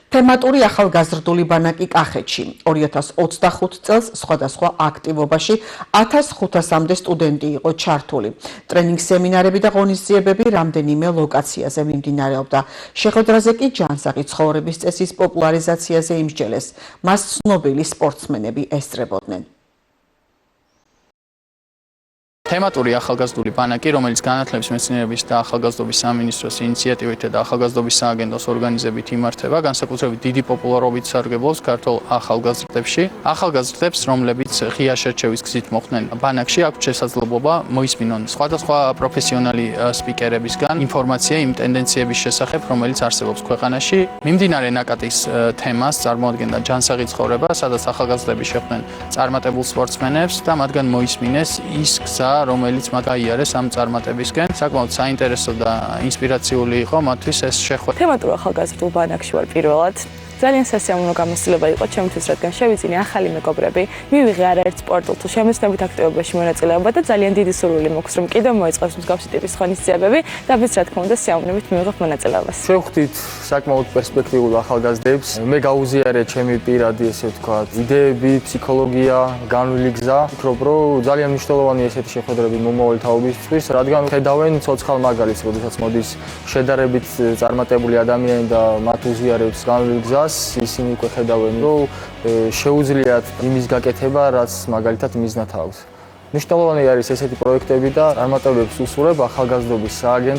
თემატური ახალგაზრდული ბანაკი კახეთში 2025 წელს სხვადასხვა აქტივობაში 1500-მდე სტუდენტი იყო ჩართული. ტრენინგ სემინარები და ღონისძიებები რამდენიმე ლოკაციაზე მიმდინარეობდა. შეხვედრაზე კი ჯანსაღი ცხოვრების წესის პოპულარიზაციაზე იმსჯელეს. მას ცნობილი სპორტსმენები ესწრებოდნენ. თემატური ახალგაზრდული ბანაკი, რომელიც განათლების მეცნიერების და ახალგაზრდობის სამინისტროს ინიციატივით და ახალგაზრდობის სააგენტოს ორგანიზებით იმართება, განსაკუთრებით დიდი პოპულარობით სარგებლობს ქართულ ახალგაზრდებში. ახალგაზრდებს, რომლებიც ღია შერჩევის გზით მოხვდნენ ბანაკში, აქვთ შესაძლებლობა მოისმინონ სხვადასხვა პროფესიონალი სპიკერებისგან ინფორმაცია იმ ტენდენციების შესახებ, რომელიც არსებობს ქვეყანაში. მიმდინარე ნაკადის თემას წარმოადგენდა ჯანსაღი ცხოვრება, სადაც ახალგაზრდები შეხვდნენ წარმატებულ სპორტსმენებს და მათგან მოისმინეს ის გზა, რომელიც მათ გაიარეს ამ წარმატებისკენ. საკმაოდ საინტერესო და ინსპირაციული იყო მათთვის ეს შეხვედრა. თემატურ ახალგაზრდულ ბანაკში ვარ პირველად. ძალიან სასიამოვნო გამოცდილება იყო ჩემთვის, რადგან შევიძინე ახალი მეგობრები, მივიღე არაერთ სპორტულ თუ შემეცნებით აქტივობაში მონაწილეობა და ძალიან დიდი სურვილი მაქვს, რომ კიდევ მოეწყოს მსგავსი ტიპის ღონისძიებები და მეც რა თქმა უნდა სიამოვნებით მივიღებ მონაწილეობას. შევხვდით საკმაოდ პერსპექტიულ ახალგაზრდებს. მე გაუზიარე ჩემი პირადი, ესე ვთქვათ, იდეები, ფსიქოლოგია, განვლილი გზა. ვფიქრობ, რომ ძალიან მნიშვნელოვანი ესეთი შეხვედრები მომავალი თაობისთვის, რადგან ხედავენ ცოცხალ მაგალითს, როდესაც მოდის შედარებით წარმატებული ადამიანი და მათ უზიარებს განვლილი გზა. ისინი უკვე ხედავენ, რომ შეუძლიათ იმის გაკეთება, რაც მაგალითად მიზნად აქვს. მნიშვნელოვანი არის ესეთი პროექტები და წარმატებებს უსურვებ ახალგაზრდობის სააგენტო